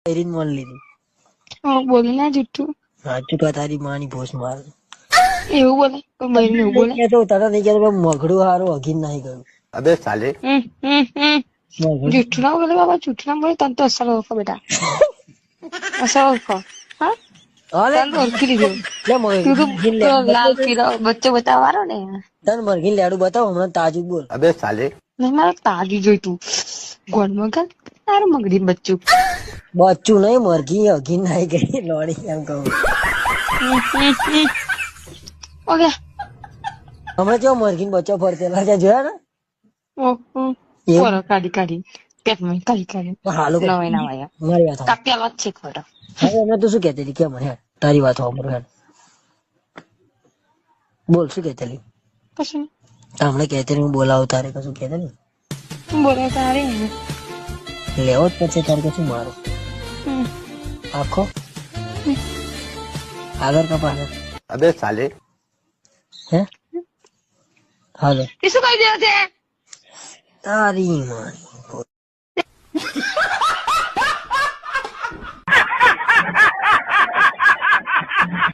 એરીન મોન લીધી. બોલે ના જુઠ્ઠું સાચું કા તારી માની ભોસ માર. એવું બોલે કોઈ બહેરી એવું બોલે. તો તારા નહીં કહેતો મગડું હારું હગીન નહીં ગયું. अबे साले જુઠ્ઠું ના બોલે બાબા, જુઠ્ઠું ના બોલે. તને તો અસલ ઓળખો બેટા, અસલ ઓળખો. હા હાલે તને તો ઓળખી લીધું. લે તું તો મરઘીન પેલો લાલ પીળો બચ્ચો બતાવવાનો ને. તને મરઘીન લેડું બતાવો હમણાં તાજું બોલ. अबे साले નહીં મારે તાજું જોઈતું. ગોળ મગન તારું મગડી બચ્ચું. બચ્ચું નહીં મરઘી હગીન નહીં ગઈ લોડી એમ કહું. ઓકે હમણાં કેવો મરઘીન બચ્ચો ફરતેલા છે જોયા ને. બોલો કાઢી કાઢી પેટમાં કાઢી કાઢી હાલો નવાઈ નવાયા મારી વાત કાપ્યા જ છે ખોટો. હવે હમણાં તું શું કહેતી હતી કેમ હેડ તારી વાત સાંભળો હેડ બોલ શું કહેતી હતી. કશું હમણાં કહેતી હું બોલાવું તારે કશું કહેતી નહીં. બોલો તારે લેવો જ પડશે તારે કશું મારું આખો આગળ કપાને अबे साले હે હાલો એ શું કહી દે છે તારી મારી